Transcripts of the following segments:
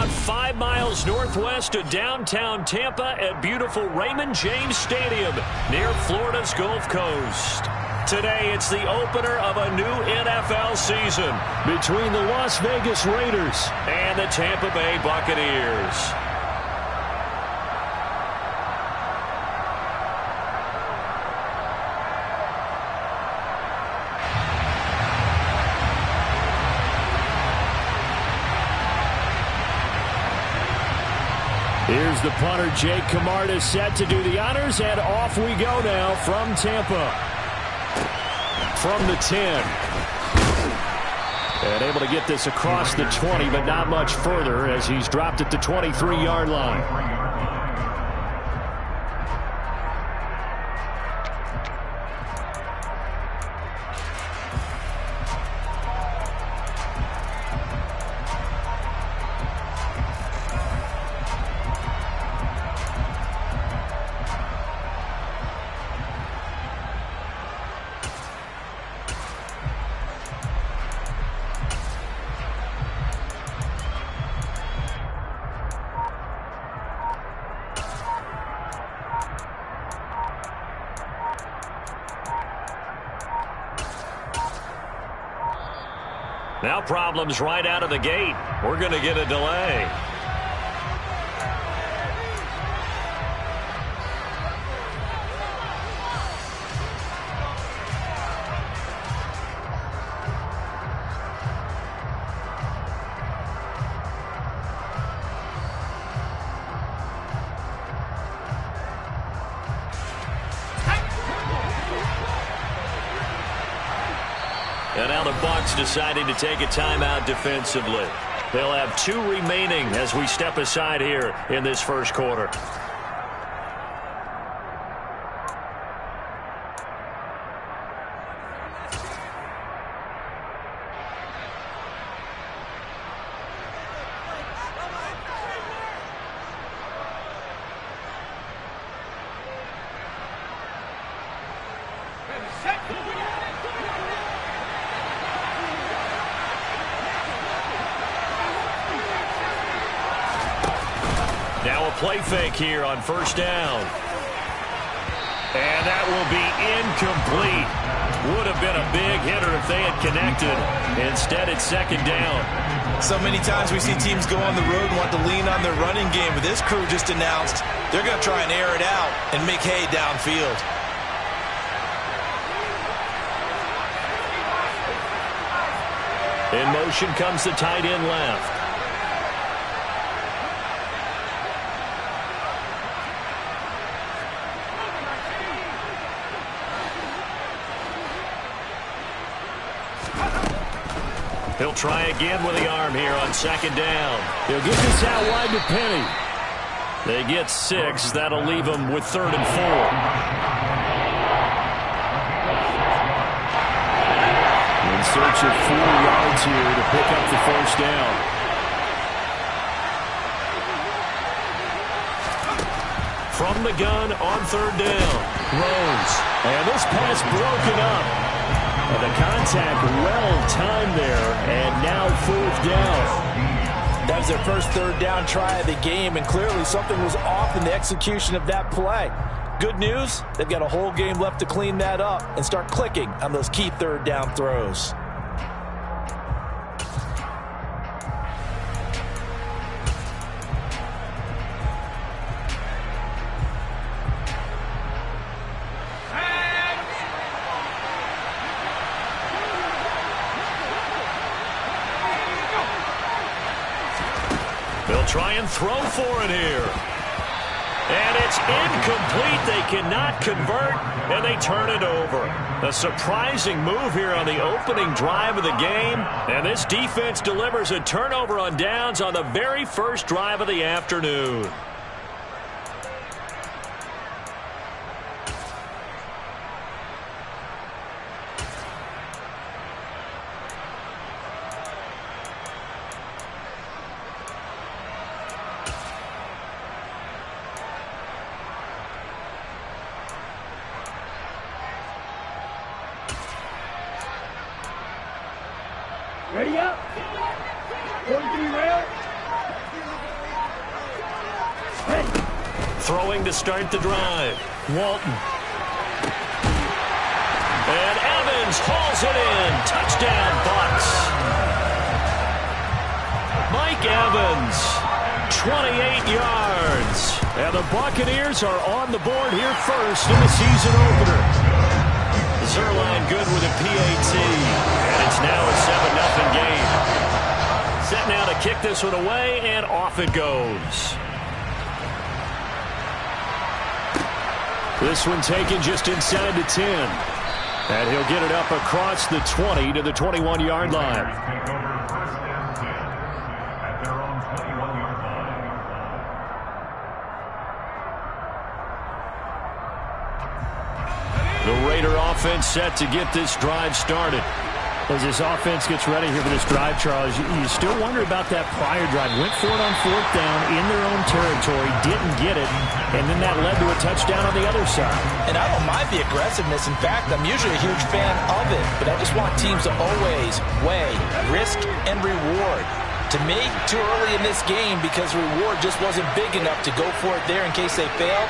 about 5 miles northwest of downtown Tampa at beautiful Raymond James Stadium near Florida's Gulf Coast. Today, it's the opener of a new NFL season between the Las Vegas Raiders and the Tampa Bay Buccaneers. Here's the punter, Jake Camarda, set to do the honors, and off we go now from Tampa. From the 10. And able to get this across the 20, but not much further as he's dropped at the 23-yard line. Now problems right out of the gate. We're going to get a delay. And now the Bucs deciding to take a timeout defensively. They'll have 2 remaining as we step aside here in this first quarter. Now a play fake here on first down. And that will be incomplete. Would have been a big hitter if they had connected. Instead, it's second down. So many times we see teams go on the road and want to lean on their running game, but this crew just announced they're going to try and air it out and make hay downfield. In motion comes the tight end left. He'll try again with the arm here on second down. He'll get this out wide to Penny. They get 6. That'll leave them with 3rd and 4. In search of 4 yards here to pick up the first down. From the gun on 3rd down. Rose. And this pass broken up. And the contact well-timed there, and now 4th down. That was their first 3rd down try of the game, and clearly something was off in the execution of that play. Good news, they've got a whole game left to clean that up and start clicking on those key 3rd down throws. They'll try and throw for it here. And it's incomplete. They cannot convert, and they turn it over. A surprising move here on the opening drive of the game. And this defense delivers a turnover on downs on the very first drive of the afternoon. Ready up. 43 rail. Throwing to start the drive. Walton. And Evans hauls it in. Touchdown, Bucs. Mike Evans, 28 yards. And the Buccaneers are on the board here first in the season opener. Zerline good with a PAT. And it's now a 7-0 game. Set now to kick this one away, and off it goes. This one taken just inside the 10. And he'll get it up across the 20 to the 21-yard line. The Raider offense set to get this drive started. As this offense gets ready here for this drive, Charles, you still wonder about that prior drive. Went for it on 4th down in their own territory, didn't get it, and then that led to a touchdown on the other side. And I don't mind the aggressiveness. In fact, I'm usually a huge fan of it, but I just want teams to always weigh risk and reward. To me, too early in this game because reward just wasn't big enough to go for it there in case they fail.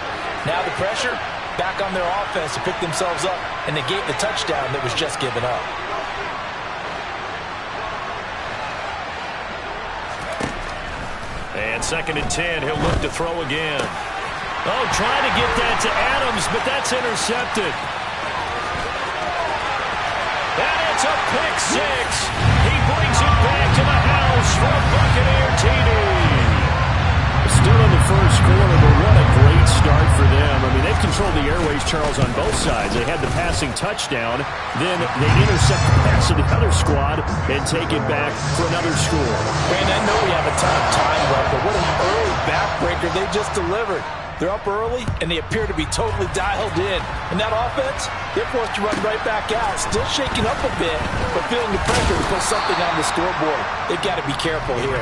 Now the pressure back on their offense to pick themselves up and negate the touchdown that was just given up. And 2nd and 10, he'll look to throw again. Oh, trying to get that to Adams, but that's intercepted. And it's a pick six. He brings it back to the house for a Buccaneer TD. Still in the first quarter, but what a great start for them. I mean, they've controlled the airways, Charles, on both sides. They had the passing touchdown. Then they intercept the pass of the other squad and take it back for another score. Brandon, I know we have a ton of time left, but what an early backbreaker they just delivered. They're up early, and they appear to be totally dialed in. And that offense, they're forced to run right back out. Still shaking up a bit, but feeling the pressure to put something on the scoreboard. They've got to be careful here.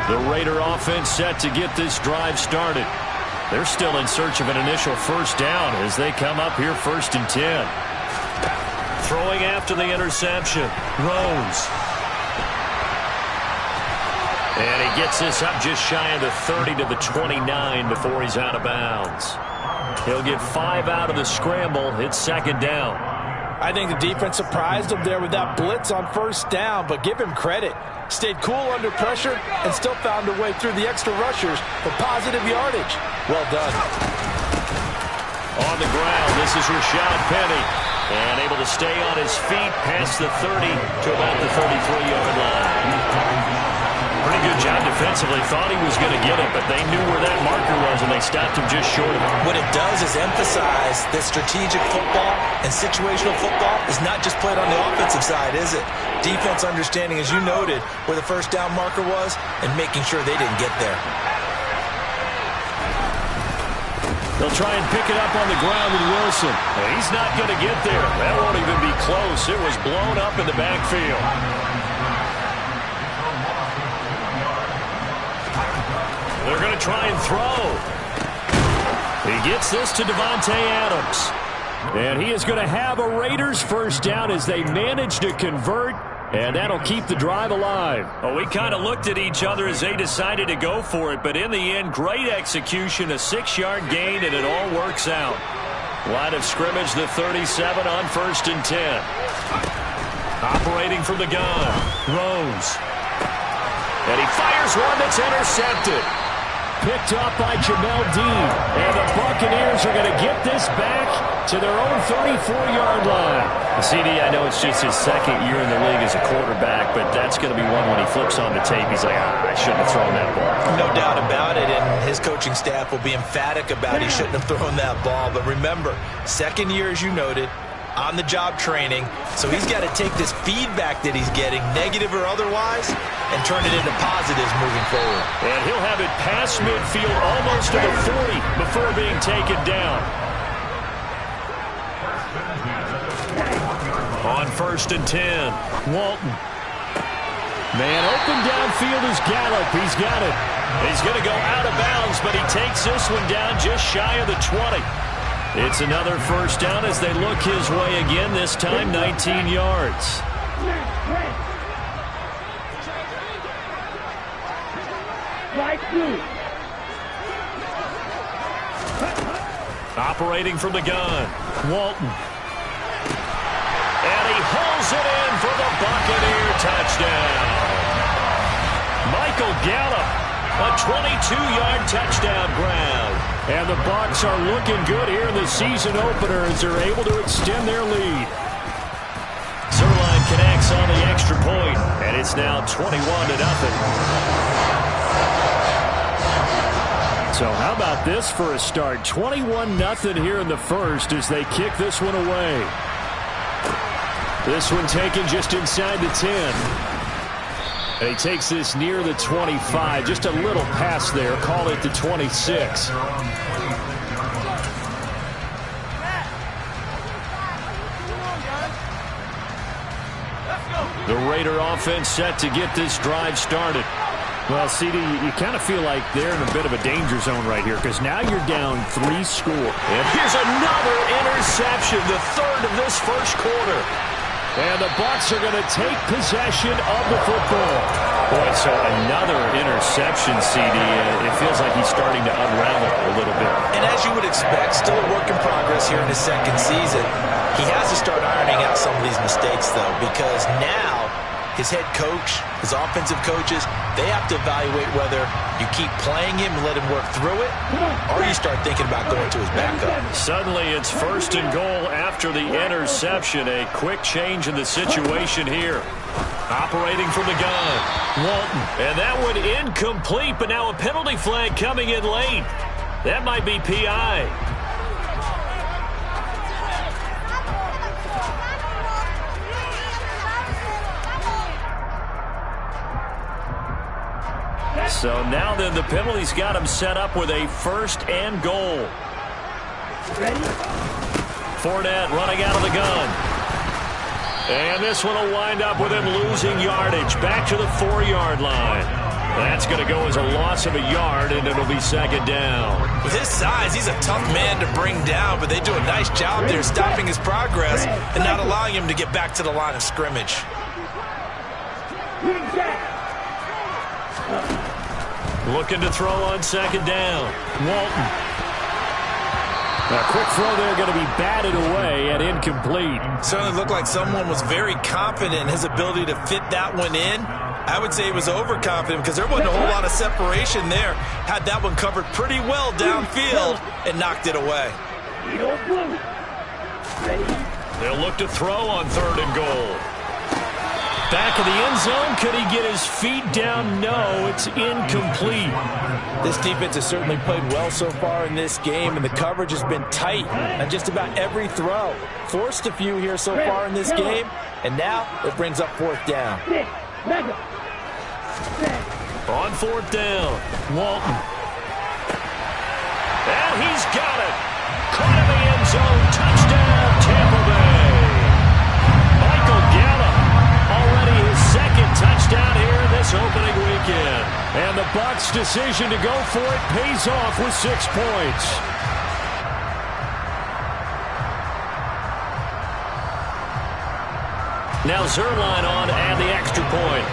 The Raider offense set to get this drive started. They're still in search of an initial first down as they come up here 1st and 10. Throwing after the interception. Rose. And he gets this up just shy of the 30 to the 29 before he's out of bounds. He'll get 5 out of the scramble. It's 2nd down. I think the defense surprised him there with that blitz on 1st down, but give him credit. Stayed cool under pressure and still found a way through the extra rushers for positive yardage. Well done. On the ground, this is Rashad Penny. And able to stay on his feet past the 30 to about the 33-yard line. Pretty good job defensively. Thought he was going to get it, but they knew where that marker was, and they stopped him just short of it. What it does is emphasize that strategic football and situational football is not just played on the offensive side, is it? Defense understanding, as you noted, where the 1st down marker was and making sure they didn't get there. They'll try and pick it up on the ground with Wilson. And he's not going to get there. That won't even be close. It was blown up in the backfield. They're going to try and throw. He gets this to Devontae Adams. And he is going to have a Raiders first down as they manage to convert. And that'll keep the drive alive. Oh, we kind of looked at each other as they decided to go for it. But in the end, great execution, a 6-yard gain, and it all works out. Line of scrimmage, the 37 on 1st and 10. Operating from the gun. Rose. And he fires one that's intercepted. Picked up by Jamel Dean. And the Buccaneers are going to get this back to their own 34-yard line. CD, I know it's just his 2nd year in the league as a quarterback, but that's going to be one when he flips on the tape. He's like, I shouldn't have thrown that ball. No doubt about it, and his coaching staff will be emphatic about he shouldn't have thrown that ball. But remember, 2nd year, as you noted, on-the-job training, so he's got to take this feedback that he's getting, negative or otherwise, and turn it into positives moving forward. And he'll have it past midfield almost to the 40 before being taken down. On 1st and 10, Walton. Man open downfield is Gallup. He's got it. He's going to go out of bounds, but he takes this one down just shy of the 20. It's another first down as they look his way again, this time 19 yards. Operating from the gun, Walton. And he hauls it in for the Buccaneer touchdown. Michael Gallup, a 22-yard touchdown grab. And the Bucs are looking good here in the season opener as they're able to extend their lead. Zerline connects on the extra point, and it's now 21-0. So how about this for a start? 21-0 here in the first as they kick this one away. This one taken just inside the 10. And he takes this near the 25. Just a little pass there. Call it the 26. The Raider offense set to get this drive started. Well, CD, you kind of feel like they're in a bit of a danger zone right here because now you're down 3 score. And here's another interception, the third of this first quarter. And the Bucs are going to take possession of the football. Boy, so another interception, CD. It feels like he's starting to unravel a little bit. And as you would expect, still a work in progress here in his second season. He has to start ironing out some of these mistakes, though, because now his head coach, his offensive coaches, they have to evaluate whether you keep playing him and let him work through it, or you start thinking about going to his backup. Suddenly it's 1st and goal after the interception. A quick change in the situation here. Operating from the gun, Walton. And that one incomplete, but now a penalty flag coming in late. That might be PI. So now then the penalty's got him set up with a 1st and goal. Ready? Fournette running out of the gun. And this one will wind up with him losing yardage back to the 4-yard line. That's going to go as a loss of a yard, and it'll be 2nd down. With his size, he's a tough man to bring down, but they do a nice job there stopping his progress and not allowing him to get back to the line of scrimmage. Looking to throw on 2nd down. Walton. A quick throw there going to be batted away and incomplete. Certainly looked like someone was very confident in his ability to fit that one in. I would say he was overconfident because there wasn't a whole lot of separation there. Had that one covered pretty well downfield and knocked it away. They'll look to throw on 3rd and goal. Back of the end zone. Could he get his feet down? No, it's incomplete. This defense has certainly played well so far in this game, and the coverage has been tight on just about every throw. Forced a few here so far in this game, and now it brings up 4th down. On 4th down, Walton. And he's got it. Caught in the end zone. Touchdown, Tampa Bay. Michael Gallup. Already his 2nd touchdown here in this opening weekend. And the Bucs' decision to go for it pays off with 6 points. Now Zerline on and the extra point.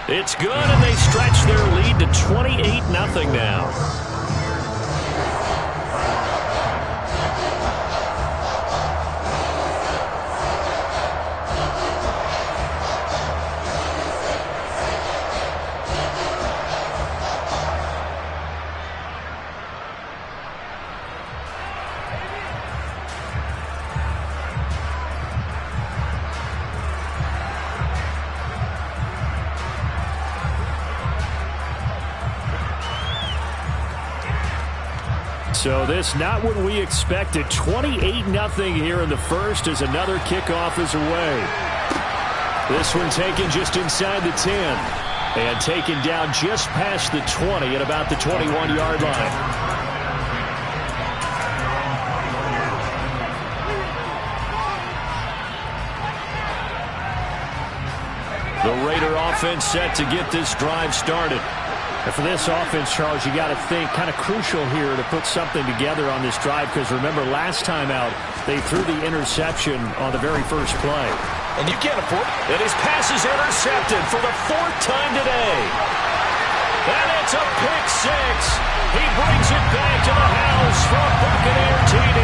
It's good, and they stretch their lead to 28-0 now. So this not what we expected. 28-0 here in the first as another kickoff is away. This one taken just inside the 10 and taken down just past the 20 at about the 21-yard line. The Raider offense set to get this drive started. And for this offense, Charles, you got to think kind of crucial here to put something together on this drive, because remember last time out they threw the interception on the very first play. And you can't afford it. And his pass is intercepted for the 4th time today. And it's a pick six. He brings it back to the house for a Buccaneer TD.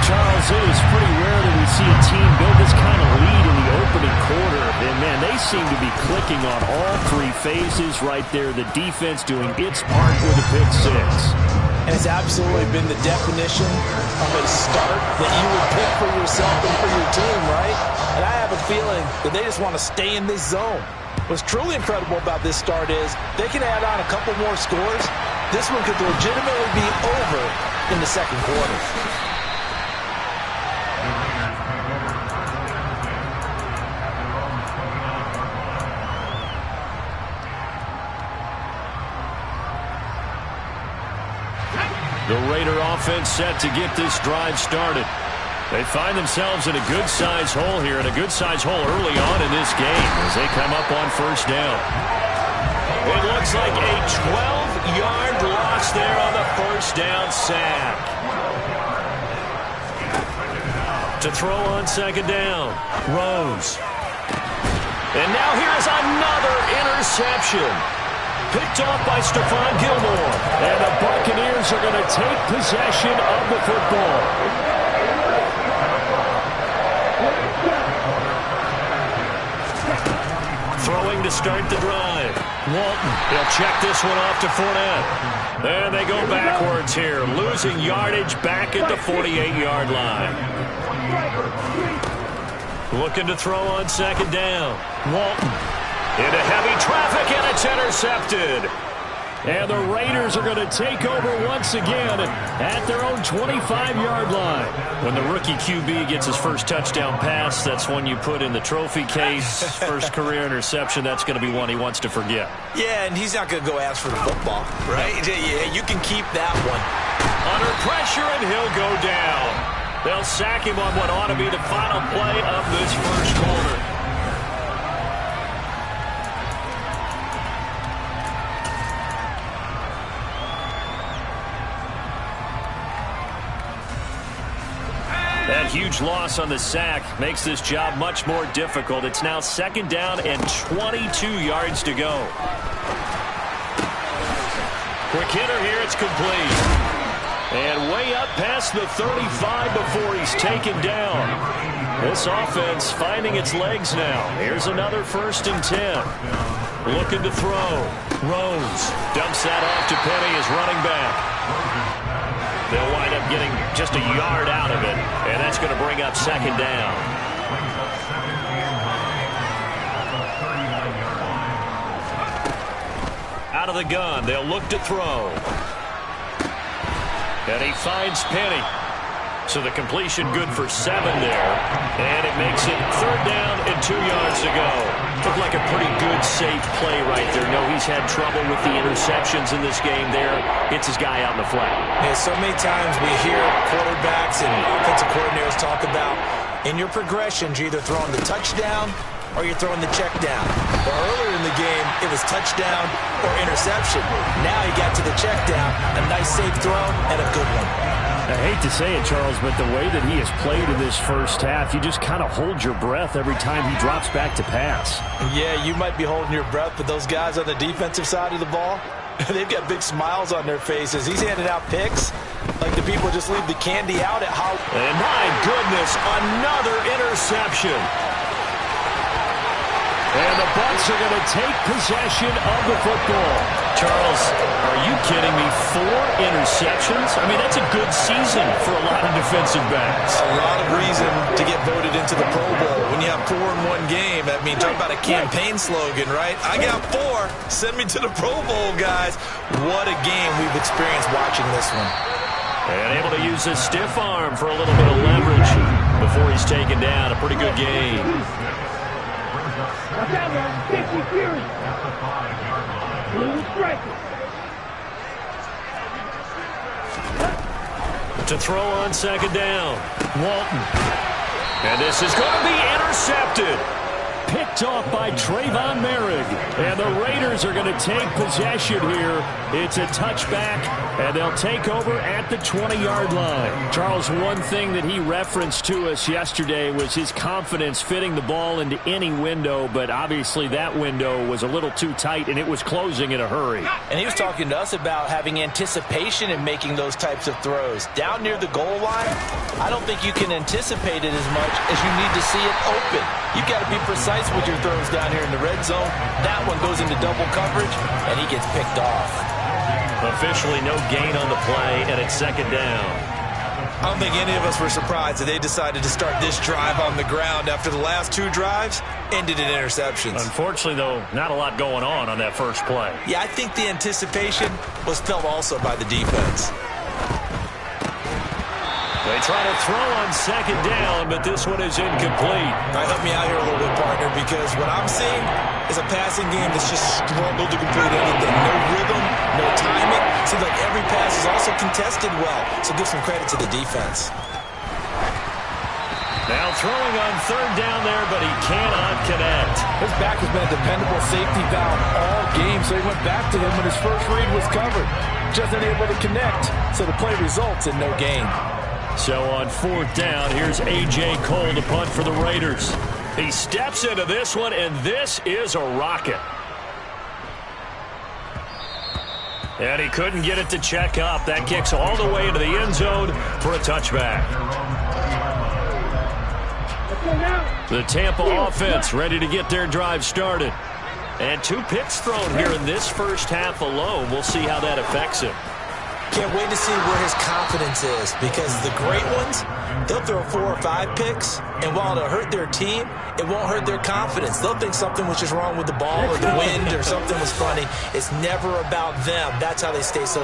Charles, it is pretty rare that we see a team build this kind of lead in the opening quarter. And, man, they seem to be clicking on all 3 phases right there. The defense doing its part with a pick six. And it's absolutely been the definition of a start that you would pick for yourself and for your team, right? And I have a feeling that they just want to stay in this zone. What's truly incredible about this start is they can add on a couple more scores. This one could legitimately be over in the second quarter. The Raider offense set to get this drive started. They find themselves in a good-sized hole here, and a good-sized hole early on in this game as they come up on first down. It looks like a 12-yard loss there on the first down sack. To throw on second down, Rose. And now here's another interception. Picked off by Stephon Gilmore. And the Buccaneers are going to take possession of the football. Throwing to start the drive. Walton. He'll check this one off to Fournette. And they go backwards here, losing yardage back at the 48-yard line. Looking to throw on second down. Walton. Into heavy traffic, and it's intercepted. And the Raiders are going to take over once again at their own 25-yard line. When the rookie QB gets his first touchdown pass, that's one you put in the trophy case. First career interception, that's going to be one he wants to forget. Yeah, and he's not going to go ask for the football, right? Yeah, you can keep that one. Under pressure, and he'll go down. They'll sack him on what ought to be the final play of this first quarter. That huge loss on the sack makes this job much more difficult. It's now second down and 22 yards to go. Quick hitter here, it's complete. And way up past the 35 before he's taken down. This offense finding its legs now. Here's another 1st and 10. Looking to throw. Rose dumps that off to Penny as running back. They'll wind up getting just a yard out of it, and that's going to bring up second down. Out of the gun, they'll look to throw. And he finds Penny. So the completion good for 7 there. And it makes it 3rd down and 2 yards to go. Looked like a pretty good, safe play right there. No, he's had trouble with the interceptions in this game there. Hits his guy out in the flat. Yeah, so many times we hear quarterbacks and offensive coordinators talk about in your progressions, you're either throwing the touchdown or you're throwing the check down. But earlier in the game, it was touchdown or interception. Now he got to the check down, a nice safe throw, and a good one. I hate to say it, Charles, but the way that he has played in this first half, you just kind of hold your breath every time he drops back to pass. Yeah, you might be holding your breath, but those guys on the defensive side of the ball, they've got big smiles on their faces. He's handing out picks like the people just leave the candy out at Hollywood. And my goodness, another interception. And the Bucs are going to take possession of the football. Charles, are you kidding me? 4 interceptions? I mean, that's a good season for a lot of defensive backs. A lot of reason to get voted into the Pro Bowl. When you have 4 in one game, I mean, talk about a campaign slogan, right? I got 4. Send me to the Pro Bowl, guys. What a game we've experienced watching this one. And able to use his stiff arm for a little bit of leverage before he's taken down. A pretty good game. To throw on second down, Walton. And this is going to be intercepted. Picked off by Trayvon Merrick. And the Raiders are going to take possession here. It's a touchback, and they'll take over at the 20-yard line. Charles, one thing that he referenced to us yesterday was his confidence fitting the ball into any window, but obviously that window was a little too tight, and it was closing in a hurry. And he was talking to us about having anticipation in making those types of throws. Down near the goal line, I don't think you can anticipate it as much as you need to see it open. You've got to be precise with your throws down here in the red zone. That one goes into double coverage, and he gets picked off. Officially no gain on the play, and it's second down. I don't think any of us were surprised that they decided to start this drive on the ground after the last two drives ended in interceptions. Unfortunately, though, not a lot going on that first play. Yeah, I think the anticipation was felt also by the defense. They try to throw on second down, but this one is incomplete. All right, help me out here a little bit, partner, because what I'm seeing is a passing game that's just struggled to complete anything. No rhythm, no timing. Seems like every pass is also contested well, so give some credit to the defense. Now throwing on third down there, but he cannot connect. His back has been a dependable safety valve all game, so he went back to him when his first read was covered. Just unable to connect, so the play results in no gain. So on fourth down, here's A.J. Cole to punt for the Raiders. He steps into this one, and this is a rocket. And he couldn't get it to check up. That kicks all the way into the end zone for a touchback. The Tampa offense ready to get their drive started. And 2 picks thrown here in this first half alone. We'll see how that affects him. Can't wait to see where his confidence is, because the great ones, they'll throw 4 or 5 picks, and while it'll hurt their team, it won't hurt their confidence. They'll think something was just wrong with the ball or the wind or something was funny. It's never about them. That's how they stay so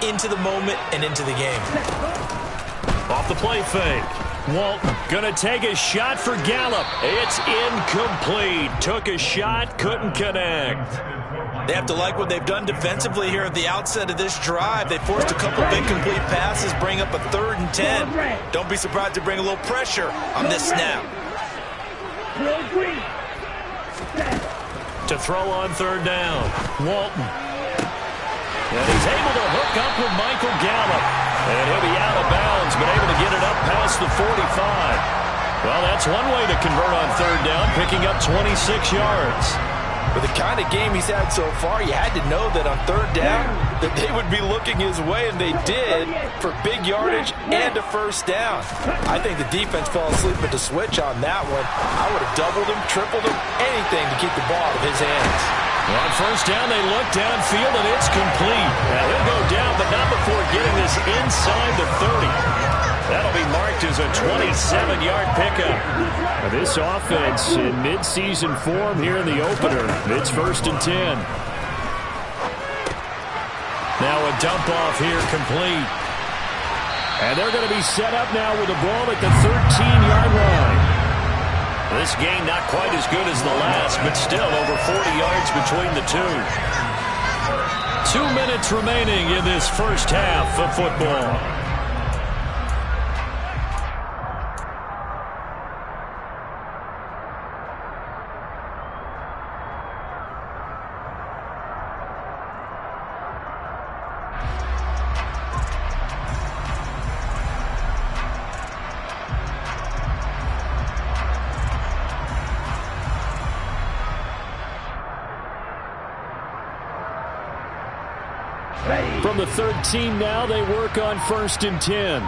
into the moment and into the game. Off the play fake. Walton going to take a shot for Gallup. It's incomplete. Took a shot, couldn't connect. They have to like what they've done defensively here at the outset of this drive. They forced a couple of incomplete passes, bring up a 3rd and 10. Don't be surprised to bring a little pressure on this snap. To throw on third down, Walton. And he's able to hook up with Michael Gallup. And he'll be out of bounds, but able to get it up past the 45. Well, that's one way to convert on third down, picking up 26 yards. With the kind of game he's had so far, you had to know that on third down that they would be looking his way, and they did, for big yardage and a first down. I think the defense fell asleep at the switch on that one. I would have doubled him, tripled him, anything to keep the ball out of his hands. Well, on first down, they look downfield, and it's complete. Now, he'll go down, but not before getting this inside the 30. That'll be marked as a 27-yard pickup. Now this offense in midseason form here in the opener. It's 1st and 10. Now a dump off here complete. And they're going to be set up now with the ball at the 13-yard line. This gain not quite as good as the last, but still over 40 yards between the two. 2 minutes remaining in this first half of football. From the 13 now, they work on 1st and 10.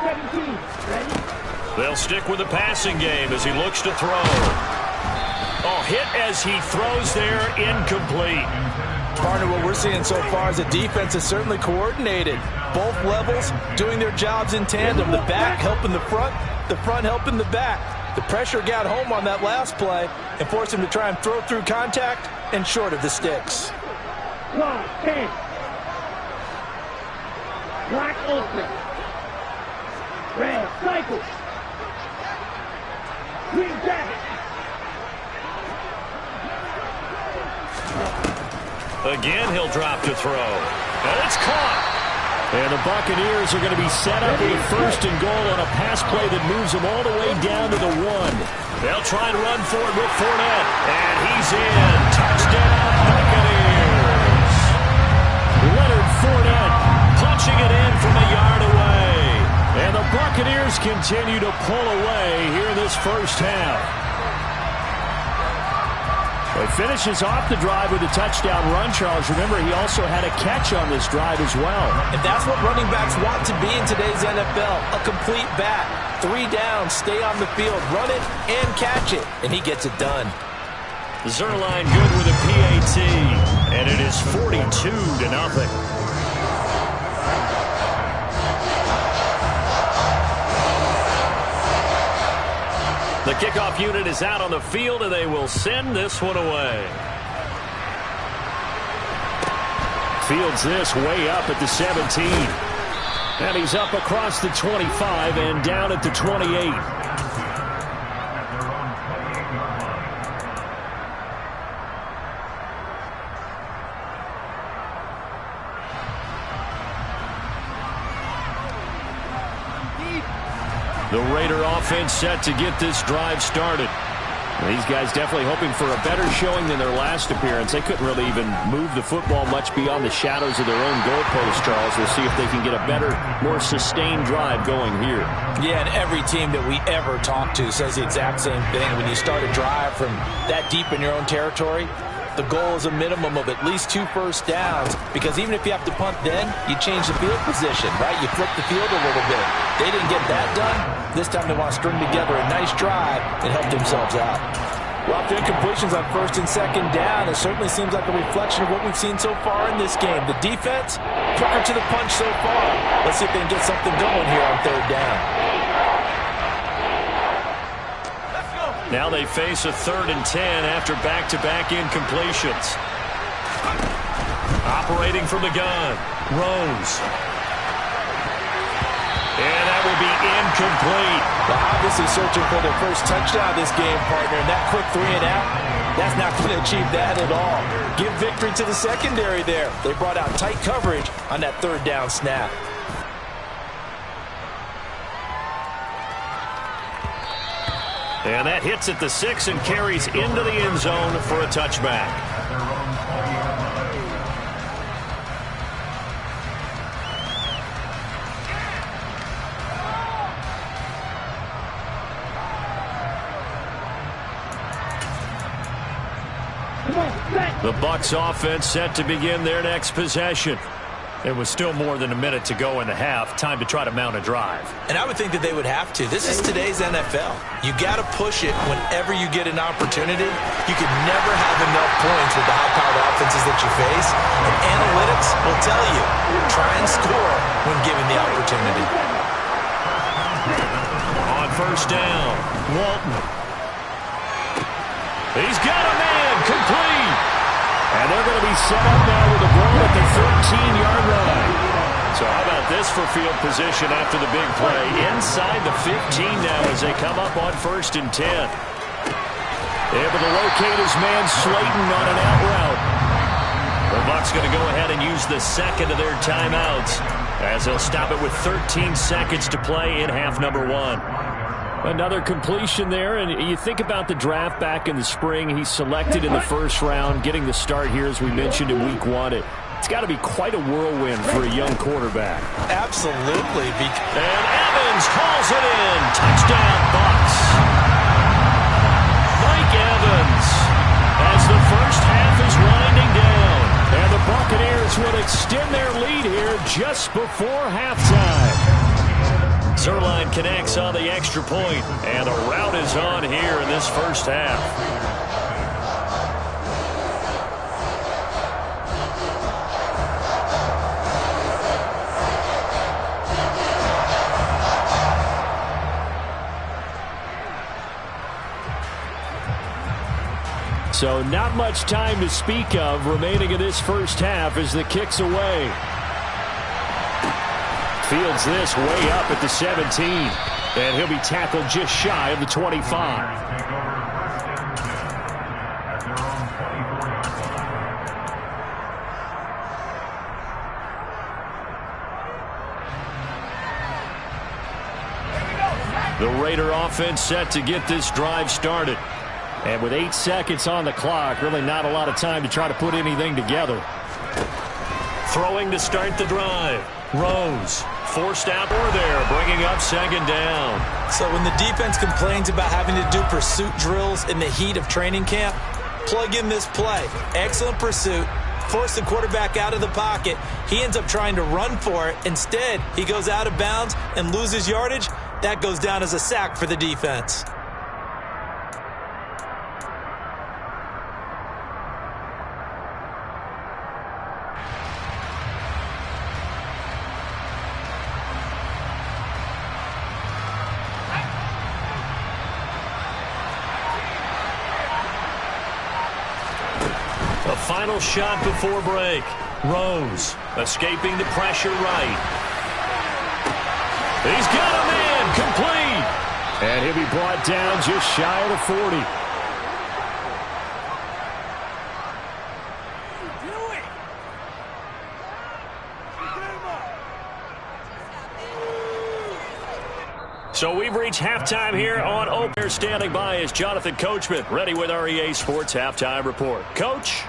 17, ready? They'll stick with the passing game as he looks to throw. Oh, hit as he throws there, incomplete. Partner, what we're seeing so far is the defense is certainly coordinated. Both levels doing their jobs in tandem. The back helping the front helping the back. The pressure got home on that last play and forced him to try and throw through contact and short of the sticks. 10. Black open. Red cycle. Green jacket. Again, he'll drop to throw. And it's caught. And the Buccaneers are going to be set up with a 1st and goal on a pass play that moves them all the way down to the 1. They'll try and run for it with Fournette. And he's in. Touchdown, Buccaneers. Leonard Fournette punching it in from a yard away. And the Buccaneers continue to pull away here in this first half. He finishes off the drive with a touchdown run, Charles. Remember, he also had a catch on this drive as well. And that's what running backs want to be in today's NFL, a complete back. 3 down, stay on the field, run it, and catch it. And he gets it done. Zerline good with a PAT, and it is 42-0. The kickoff unit is out on the field, and they will send this one away. Fields this way up at the 17. And he's up across the 25 and down at the 28. The Raider offense set to get this drive started. These guys definitely hoping for a better showing than their last appearance. They couldn't really even move the football much beyond the shadows of their own goalpost, Charles. We'll see if they can get a better, more sustained drive going here. Yeah, and every team that we ever talk to says the exact same thing. When you start a drive from that deep in your own territory, the goal is a minimum of at least 2 first downs, because even if you have to punt then, you change the field position, right? You flip the field a little bit. They didn't get that done. This time they want to string together a nice drive and help themselves out. Well, after incompletions on 1st and 2nd down, it certainly seems like a reflection of what we've seen so far in this game. The defense, quicker to the punch so far. Let's see if they can get something going here on 3rd down. Now they face a 3rd and 10 after back-to-back incompletions. Operating from the gun, Rose. And that will be incomplete. Well, obviously searching for their first touchdown this game, partner. And that quick 3 and out, that's not going to achieve that at all. Give victory to the secondary there. They brought out tight coverage on that 3rd down snap. And that hits at the 6 and carries into the end zone for a touchback. The Bucs offense set to begin their next possession. There was still more than a minute to go in the half. Time to try to mount a drive. And I would think that they would have to. This is today's NFL. You got to push it whenever you get an opportunity. You can never have enough points with the high-powered offenses that you face. And analytics will tell you, try and score when given the opportunity. On 1st down, Walton. He's got a man, complete. And they're going to be set up now with the ball at the 13-yard line. So how about this for field position after the big play? Inside the 15 now as they come up on 1st and 10. Able to locate his man Slayton on an out route. The Bucs going to go ahead and use the 2nd of their timeouts as they'll stop it with 13 seconds to play in half number 1. Another completion there, and you think about the draft back in the spring. He's selected in the 1st round, getting the start here, as we mentioned, in week 1. It's got to be quite a whirlwind for a young quarterback. Absolutely. And Evans calls it in. Touchdown, Bucs. Mike Evans, as the first half is winding down. And the Buccaneers will extend their lead here just before halftime. Zerline connects on the extra point, and the route is on here in this first half. So not much time to speak of remaining in this first half as the kick's away. Fields this way up at the 17, and he'll be tackled just shy of the 25. The Raider offense set to get this drive started. And with 8 seconds on the clock, really not a lot of time to try to put anything together. Throwing to start the drive. Rose forced out there, bringing up second down. So when the defense complains about having to do pursuit drills in the heat of training camp, plug in this play. Excellent pursuit. Force the quarterback out of the pocket. He ends up trying to run for it. Instead, he goes out of bounds and loses yardage. That goes down as a sack for the defense. A final shot before break. Rose escaping the pressure right. He's got a man complete. And he'll be brought down just shy of the 40. So we've reached halftime here on Open. Standing by is Jonathan Coachman, ready with our EA Sports Halftime Report. Coach?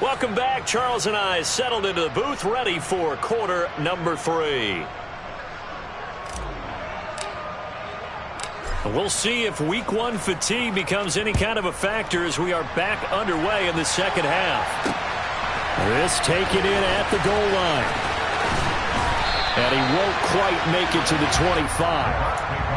Welcome back. Charles and I settled into the booth, ready for quarter number 3. We'll see if week 1 fatigue becomes any kind of a factor as we are back underway in the second half. This taken in at the goal line. And he won't quite make it to the 25.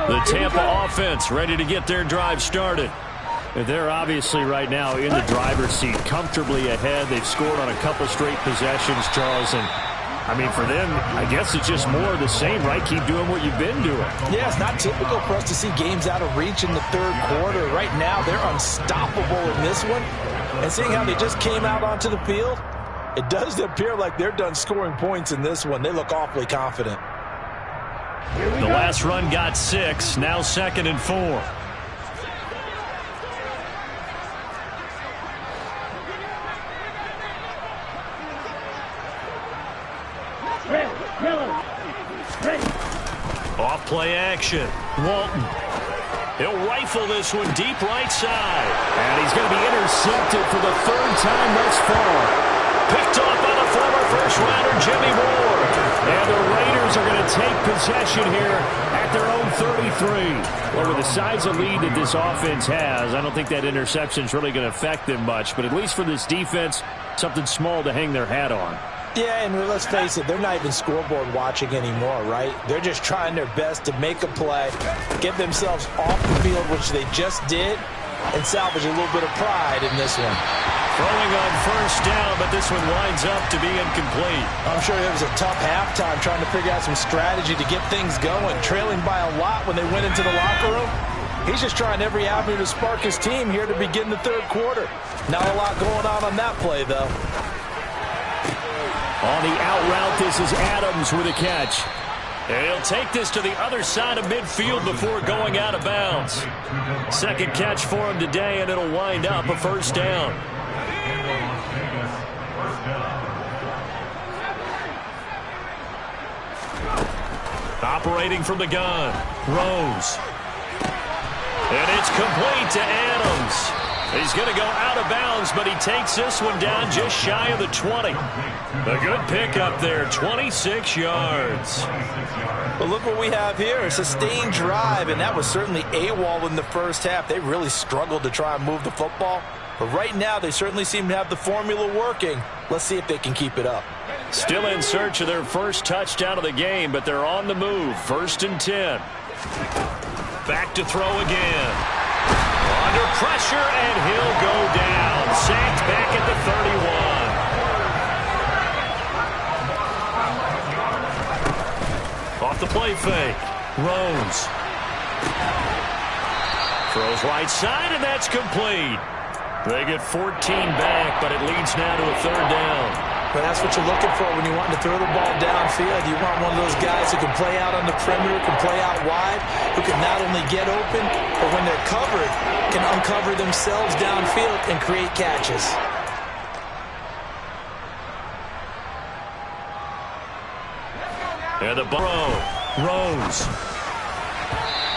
The Tampa offense ready to get their drive started. They're obviously right now in the driver's seat, comfortably ahead. They've scored on a couple straight possessions, Charles. And, I mean, for them, I guess it's just more of the same, right? Keep doing what you've been doing. Yeah, it's not typical for us to see games out of reach in the third quarter. Right now, they're unstoppable in this one. And seeing how they just came out onto the field, it does appear like they're done scoring points in this one. They look awfully confident. The last run got 6, now 2nd and 4. Off play action. Walton. He'll rifle this one deep right side. And he's going to be intercepted for the 3rd time thus far. Picked off by the former first-rounder Jimmy Ward. And the Raiders are going to take possession here at their own 33. Well, with the size of lead that this offense has, I don't think that interception is really going to affect them much. But at least for this defense, something small to hang their hat on. Yeah, and let's face it, they're not even scoreboard watching anymore, right? They're just trying their best to make a play, get themselves off the field, which they just did, and salvage a little bit of pride in this one. Throwing on first down, but this one winds up to be incomplete. I'm sure it was a tough halftime trying to figure out some strategy to get things going, trailing by a lot when they went into the locker room. He's just trying every avenue to spark his team here to begin the third quarter. Not a lot going on that play, though. On the out route, this is Adams with a catch. And he'll take this to the other side of midfield before going out of bounds. Second catch for him today, and it'll wind up a first down. Operating from the gun, Rose. And it's complete to Adams. He's going to go out of bounds, but he takes this one down just shy of the 20. A good pickup there, 26 yards. But look what we have here, a sustained drive, and that was certainly AWOL in the first half. They really struggled to try and move the football. But right now, they certainly seem to have the formula working. Let's see if they can keep it up. Still in search of their first touchdown of the game, but they're on the move. 1st and 10. Back to throw again. Under pressure, and he'll go down. Sacked back at the 31. Off the play fake. Rose. Throws right side, and that's complete. They get 14 back, but it leads now to a 3rd down. But that's what you're looking for when you want to throw the ball downfield. You want one of those guys who can play out on the perimeter, can play out wide, who can not only get open, but when they're covered, can uncover themselves downfield and create catches. And the ball. Rose.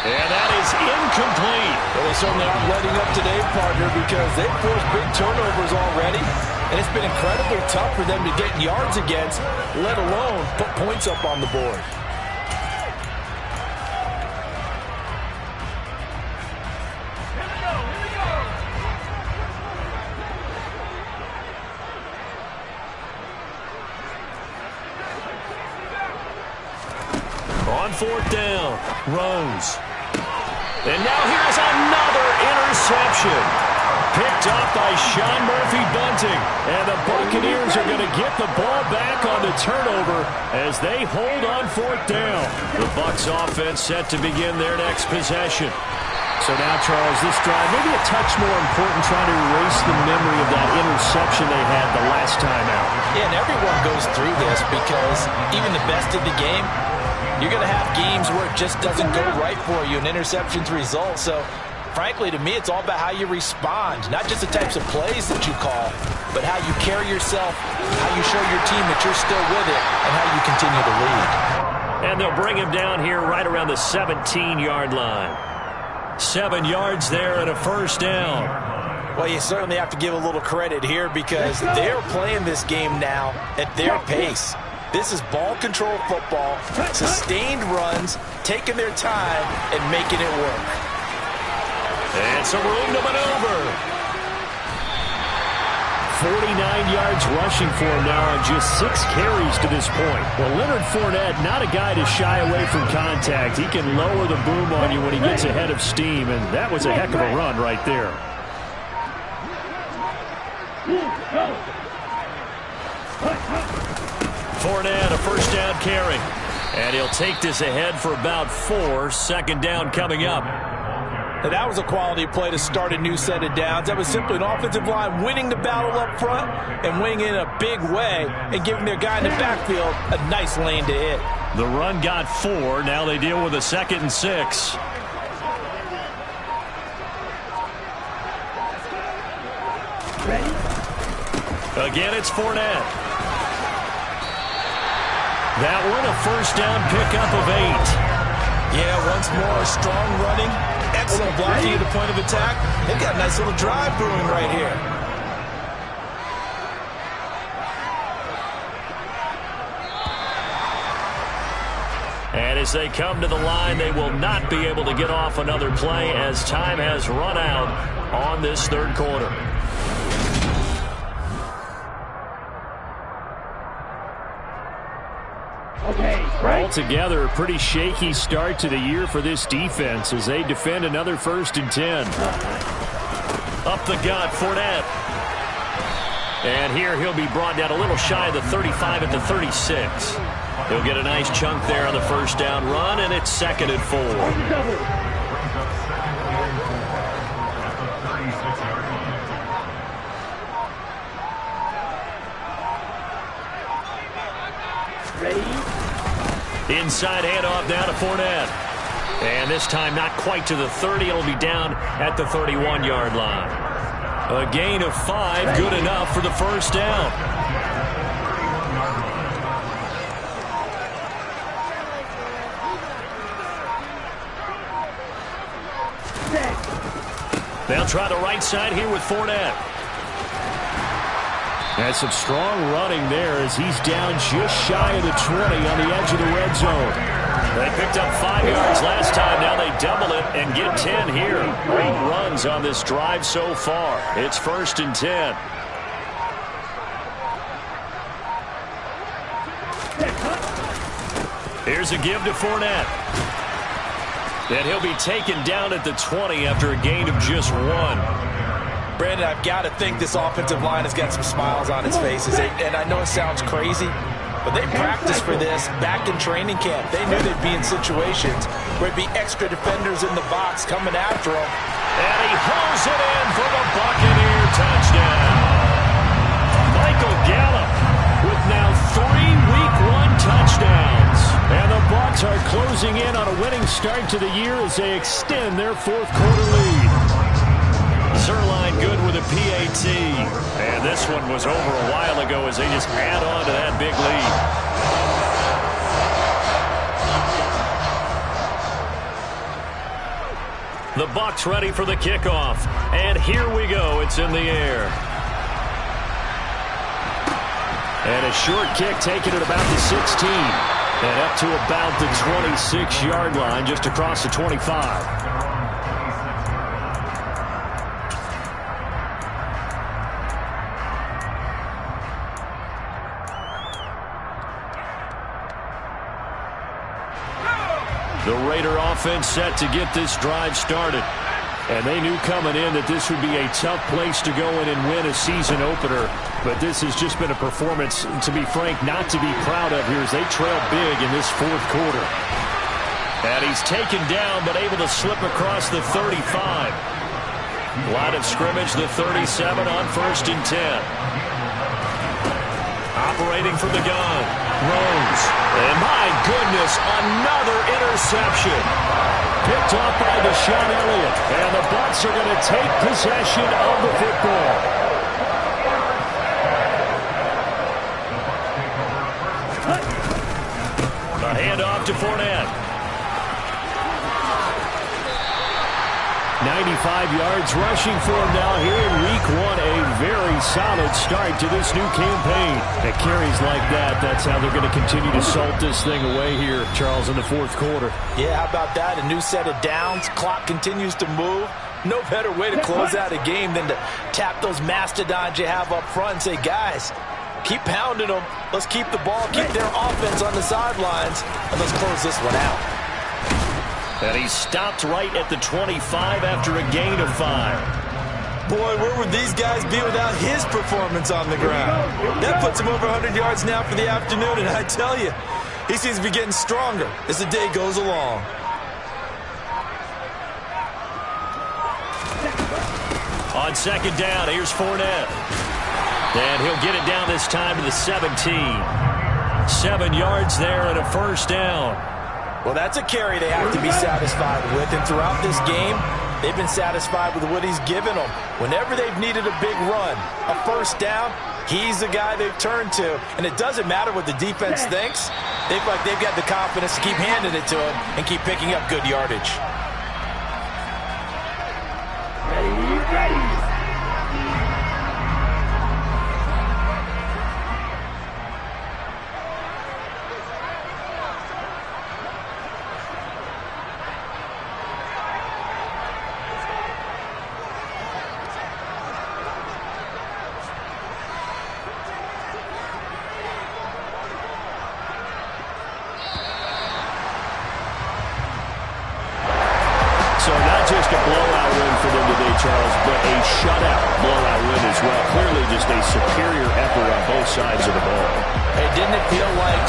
And that is incomplete. Well, they certainly aren't letting up today, partner, because they've forced big turnovers already. And it's been incredibly tough for them to get yards against, let alone put points up on the board. On 4th down, Rose. And now here's another interception. Picked off by Sean Murphy-Bunting. And the Buccaneers are going to get the ball back on the turnover as they hold on 4th down. The Bucs offense set to begin their next possession. So now, Charles, this drive maybe a touch more important, trying to erase the memory of that interception they had the last time out. Yeah, and everyone goes through this because even the best of the game, you're going to have games where it just doesn't go right for you, and interceptions result. So, frankly, to me, it's all about how you respond, not just the types of plays that you call, but how you carry yourself, how you show your team that you're still with it, and how you continue to lead. And they'll bring him down here right around the 17-yard line. 7 yards there and a first down. Well, you certainly have to give a little credit here because they're playing this game now at their pace. This is ball control football, sustained runs, taking their time, and making it work. And some room to maneuver. 49 yards rushing for him now on just 6 carries to this point. Well, Leonard Fournette, not a guy to shy away from contact. He can lower the boom on you when he gets ahead of steam, and that was a heck of a run right there. Fournette, a first down carry. And he'll take this ahead for about 4. 2nd down coming up. Now, that was a quality play to start a new set of downs. That was simply an offensive line winning the battle up front and winning in a big way and giving their guy in the backfield a nice lane to hit. The run got 4. Now they deal with a 2nd and 6. Ready? Again, it's Fournette. That one, a first down pickup of 8. Yeah, once more, strong running, excellent blocking at the point of attack. They've got a nice little drive brewing right here. And as they come to the line, they will not be able to get off another play as time has run out on this 3rd quarter. Altogether, a pretty shaky start to the year for this defense as they defend another 1st and 10. Up the gut, Fournette. And here he'll be brought down a little shy of the 35 at the 36. He'll get a nice chunk there on the first down run, and it's 2nd and 4. Inside handoff now to Fournette. And this time not quite to the 30. It'll be down at the 31-yard line. A gain of 5, good enough for the first down. They'll try the right side here with Fournette. And some strong running there as he's down just shy of the 20 on the edge of the red zone. They picked up 5 yards last time. Now they double it and get 10 here. All runs on this drive so far. It's 1st and 10. Here's a give to Fournette. And he'll be taken down at the 20 after a gain of just 1. Brandon, I've got to think this offensive line has got some smiles on its faces. And I know it sounds crazy, but they practiced for this back in training camp. They knew they'd be in situations where there'd be extra defenders in the box coming after them. And he hauls it in for the Buccaneer touchdown. Michael Gallup with now 3 Week 1 touchdowns. And the Bucs are closing in on a winning start to the year as they extend their 4th quarter lead. Zerline good with a PAT. And this one was over a while ago as they just add on to that big lead. The Bucs ready for the kickoff. And here we go. It's in the air. And a short kick taken at about the 16. And up to about the 26-yard line, just across the 25. The Raider offense set to get this drive started. And they knew coming in that this would be a tough place to go in and win a season opener. But this has just been a performance, to be frank, not to be proud of here as they trail big in this 4th quarter. And he's taken down but able to slip across the 35. Line of scrimmage, the 37 on 1st and 10. Operating from the gun. Rose. And my goodness, another interception. Picked off by Deshaun Elliott. And the Bucs are going to take possession of the football. A handoff to Fournette. 95 yards rushing for him now here in Week 1. A very solid start to this new campaign. At carries like that, that's how they're going to continue to salt this thing away here, Charles, in the 4th quarter. Yeah, how about that? A new set of downs. Clock continues to move. No better way to close out a game than to tap those mastodons you have up front and say, guys, keep pounding them. Let's keep the ball, keep their offense on the sidelines, and let's close this one out. And he stopped right at the 25 after a gain of 5. Boy, where would these guys be without his performance on the ground? That puts him over 100 yards now for the afternoon, and I tell you, he seems to be getting stronger as the day goes along. On 2nd down, here's Fournette. And he'll get it down this time to the 17. 7 yards there and a 1st down. Well, that's a carry they have to be satisfied with. And throughout this game, they've been satisfied with what he's given them. Whenever they've needed a big run, a 1st down, he's the guy they've turned to. And it doesn't matter what the defense thinks. They feel like they've got the confidence to keep handing it to him and keep picking up good yardage. Ready. So not just a blowout win for them today, Charles, but a shutout blowout win as well. Clearly just a superior effort on both sides of the ball. Hey, didn't it feel like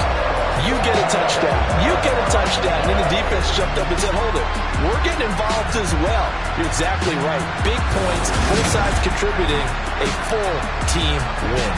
you get a touchdown, and then the defense jumped up and said, hold it, we're getting involved as well. You're exactly right. Big points, both sides contributing, a full team win.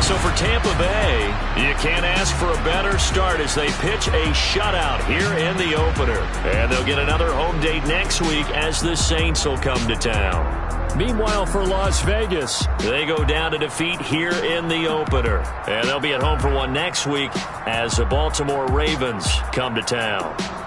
So for Tampa Bay, you can't ask for a better start as they pitch a shutout here in the opener. And they'll get another home date next week as the Saints will come to town. Meanwhile, for Las Vegas, they go down to defeat here in the opener. And they'll be at home for one next week as the Baltimore Ravens come to town.